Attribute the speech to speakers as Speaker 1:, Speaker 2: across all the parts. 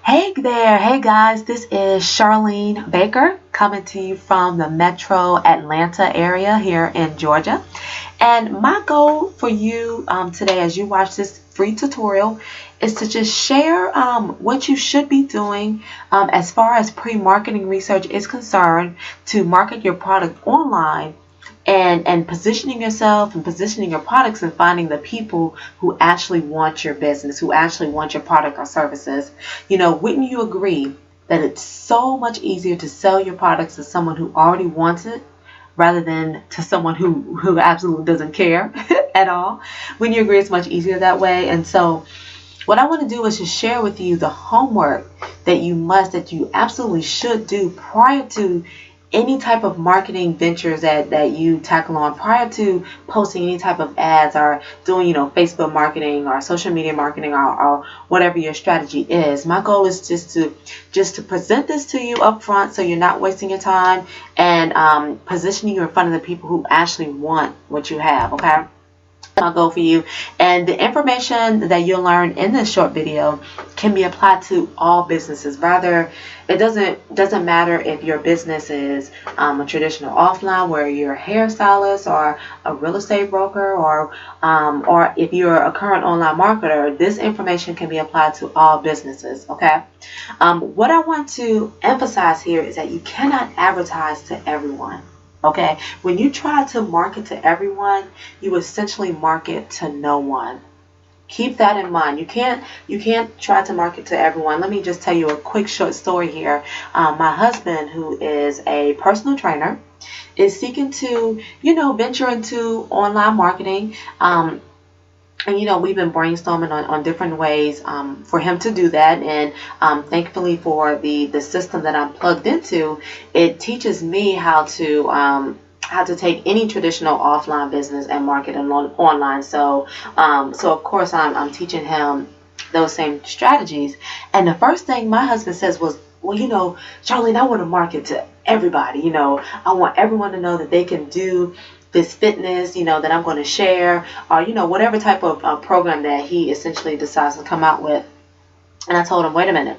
Speaker 1: Hey there, hey guys, this is Charlene Baker coming to you from the metro Atlanta area here in Georgia. And my goal for you today, as you watch this free tutorial, is to just share what you should be doing as far as pre-marketing research is concerned to market your product online and positioning yourself and positioning your products and finding the people who actually want your business, who actually want your product or services. Wouldn't you agree that it's so much easier to sell your products to someone who already wants it rather than to someone who absolutely doesn't care at all? Wouldn't you agree it's much easier that way? And so what I want to do is just share with you the homework that you absolutely should do prior to any type of marketing ventures that you tackle on, prior to posting any type of ads or doing, Facebook marketing or social media marketing or whatever your strategy is. My goal is just to present this to you up front so you're not wasting your time and positioning you in front of the people who actually want what you have, okay? My goal for you, and the information that you'll learn in this short video can be applied to all businesses. Rather, it doesn't matter if your business is a traditional offline where you're a hairstylist or a real estate broker or if you're a current online marketer. This information can be applied to all businesses, okay? What I want to emphasize here is that you cannot advertise to everyone. Okay, when you try to market to everyone, you essentially market to no one. Keep that in mind. You can't try to market to everyone. Let me just tell you a quick short story here. My husband, who is a personal trainer, is seeking to, venture into online marketing. And we've been brainstorming on different ways for him to do that. And thankfully for the system that I'm plugged into, it teaches me how to take any traditional offline business and market it online. So of course I'm teaching him those same strategies. And the first thing my husband says was, well, Charlene, I want to market to everybody. I want everyone to know that they can do this fitness, that I'm going to share, or, whatever type of program that he essentially decides to come out with. And I told him, wait a minute,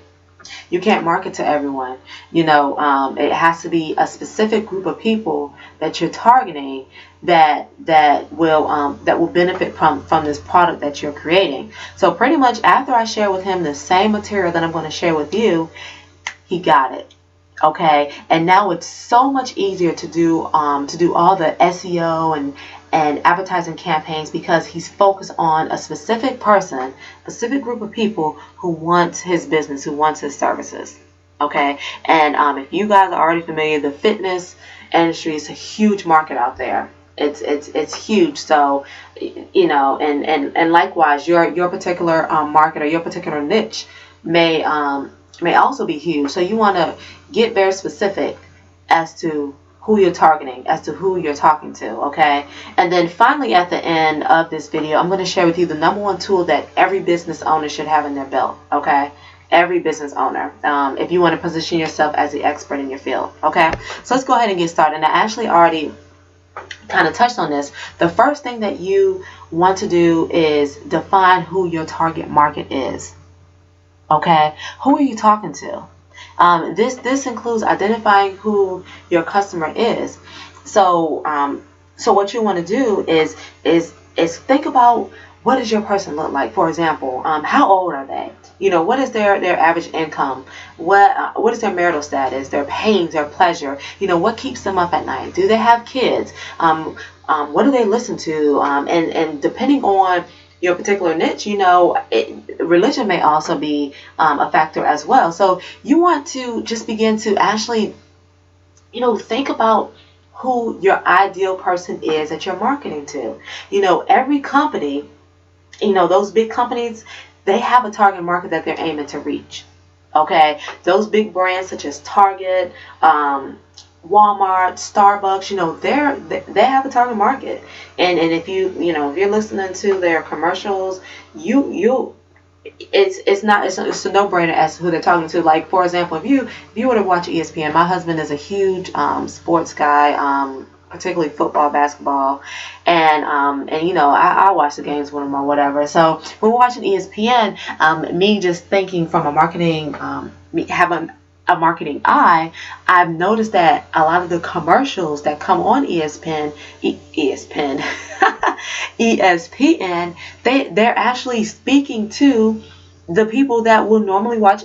Speaker 1: you can't market to everyone. It has to be a specific group of people that you're targeting that will benefit from this product that you're creating. So pretty much after I share with him the same material that I'm going to share with you, he got it. Okay, and now it's so much easier to do all the SEO and advertising campaigns because he's focused on a specific person, specific group of people who wants his business, who wants his services. Okay, and if you guys are already familiar, the fitness industry is a huge market out there. It's huge. So and likewise, your particular market or your particular niche may also be huge. So you want to get very specific as to who you're targeting, as to who you're talking to, okay? And then finally at the end of this video, I'm going to share with you the number one tool that every business owner should have in their belt, okay? Every business owner, if you want to position yourself as the expert in your field, okay? So let's go ahead and get started. And I actually already kind of touched on this. The first thing that you want to do is define who your target market is. Okay, who are you talking to? This includes identifying who your customer is. So what you want to do is think about, what does your person look like? For example, how old are they? What is their average income? What is their marital status? Their pains, their pleasure? What keeps them up at night? Do they have kids? What do they listen to? And depending on your particular niche, religion may also be a factor as well. So you want to just begin to actually, think about who your ideal person is that you're marketing to. Every company, those big companies, they have a target market that they're aiming to reach. Okay, those big brands such as Target, Walmart, Starbucks, they have a target market, and if if you're listening to their commercials, it's a no-brainer as to who they're talking to. Like, for example, if you were to watch ESPN, my husband is a huge sports guy. particularly football, basketball, and you know, I watch the games with them or whatever. So when we're watching ESPN, me just thinking from a marketing, me having a marketing eye, I've noticed that a lot of the commercials that come on ESPN, they're actually speaking to the people that will normally watch,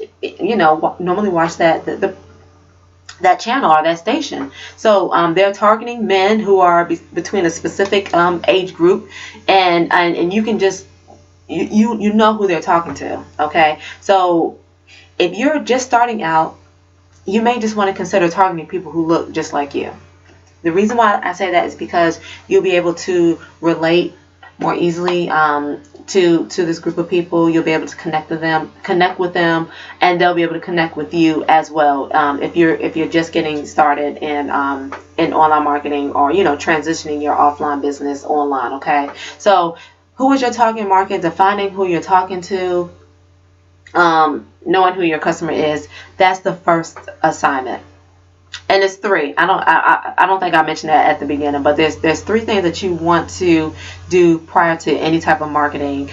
Speaker 1: that channel or that station. So they're targeting men who are between a specific age group, and you can just you know who they're talking to. Okay, so if you're just starting out, you may just want to consider targeting people who look just like you. The reason why I say that is because you'll be able to relate more easily to this group of people. You'll be able to connect with them, and they'll be able to connect with you as well. If you're just getting started in online marketing, or transitioning your offline business online. Okay, so who is your target market? Defining who you're talking to, knowing who your customer is. That's the first assignment. And it's three. I don't think I mentioned that at the beginning, but there's three things that you want to do prior to any type of marketing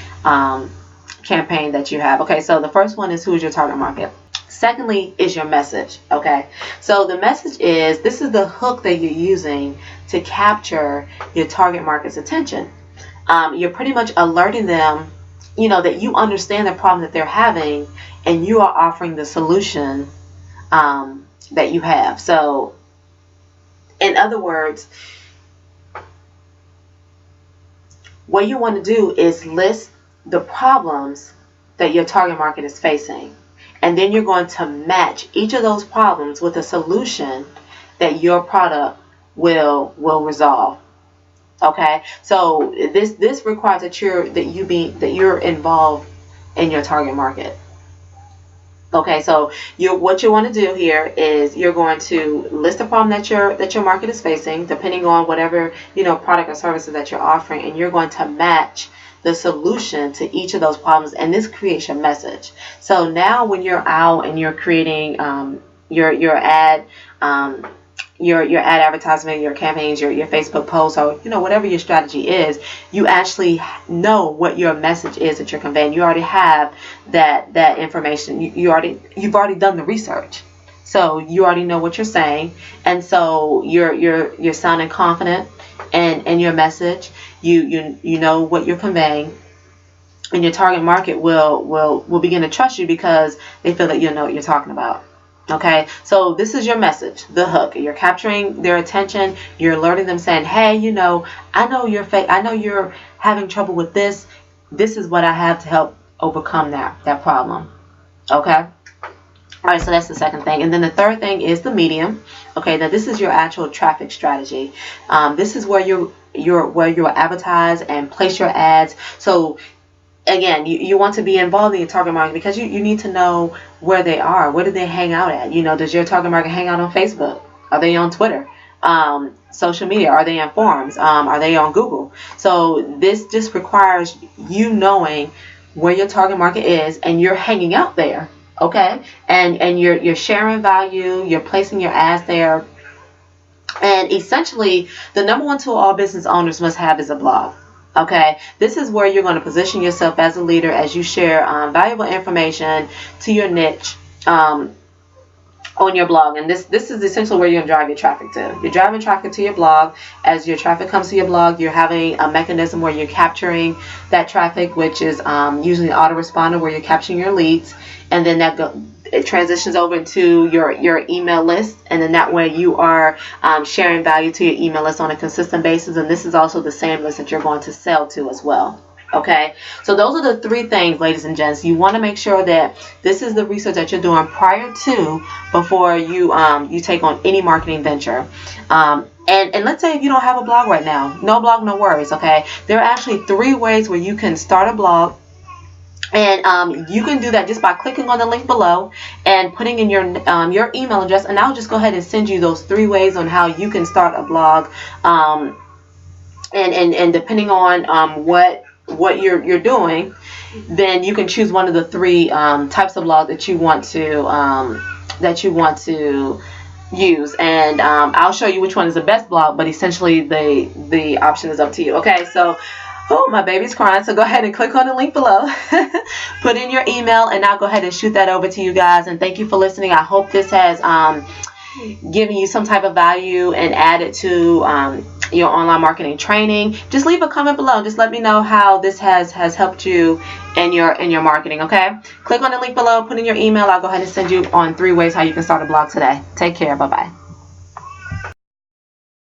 Speaker 1: campaign that you have. Okay, so the first one is, who is your target market? Secondly is your message. Okay, so the message is, this is the hook that you're using to capture your target market's attention. You're pretty much alerting them, that you understand the problem that they're having, and you are offering the solution that you have. So, in other words, what you want to do is list the problems that your target market is facing, and then you're going to match each of those problems with a solution that your product will resolve. Okay, so this requires that you're involved in your target market. Okay, so what you want to do here is, you're going to list the problem that your market is facing, depending on whatever product or services that you're offering, and you're going to match the solution to each of those problems, and this creates your message. So now when you're out and you're creating your ad, your ad advertisement, your campaigns, your Facebook posts, or whatever your strategy is, you actually know what your message is that you're conveying. You already have that information. You've already done the research, so you already know what you're saying, and so you're sounding confident in your message. You know what you're conveying, and your target market will begin to trust you because they feel that you know what you're talking about. Okay, so this is your message, the hook. You're capturing their attention. You're alerting them, saying, "Hey, I know you're having trouble with this. This is what I have to help overcome that problem." Okay. All right, so that's the second thing. And then the third thing is the medium. Okay, now this is your actual traffic strategy. This is where you'll advertise and place your ads. So again, you want to be involved in your target market, because you need to know where they are. Where do they hang out at? Does your target market hang out on Facebook? Are they on Twitter? Social media? Are they in forums? Are they on Google? So this just requires you knowing where your target market is, and you're hanging out there. Okay, and you're sharing value. You're placing your ads there. And essentially, the number one tool all business owners must have is a blog. Okay, this is where you're going to position yourself as a leader, as you share valuable information to your niche on your blog. And this is essentially where you're going to drive your traffic to. You're driving traffic to your blog. As your traffic comes to your blog, you're having a mechanism where you're capturing that traffic, which is usually an autoresponder, where you're capturing your leads, and then it transitions over into your email list, and then that way you are sharing value to your email list on a consistent basis. And this is also the same list that you're going to sell to as well. Okay, so those are the three things, ladies and gents. You want to make sure that this is the research that you're doing before you take on any marketing venture. And let's say if you don't have a blog right now, no blog, no worries. Okay, there are actually 3 ways where you can start a blog. And you can do that just by clicking on the link below and putting in your email address. And I'll just go ahead and send you those 3 ways on how you can start a blog. And depending on what you're doing, then you can choose one of the 3 types of blog that you want to use, and I'll show you which one is the best blog, but essentially the option is up to you. Okay, so oh, my baby's crying, so go ahead and click on the link below. Put in your email, and I'll go ahead and shoot that over to you guys. And thank you for listening. I hope this has given you some type of value and added to your online marketing training. Just leave a comment below. Just let me know how this has helped you in your marketing. Okay, click on the link below, put in your email. I'll go ahead and send you on 3 ways how you can start a blog today. Take care. Bye bye.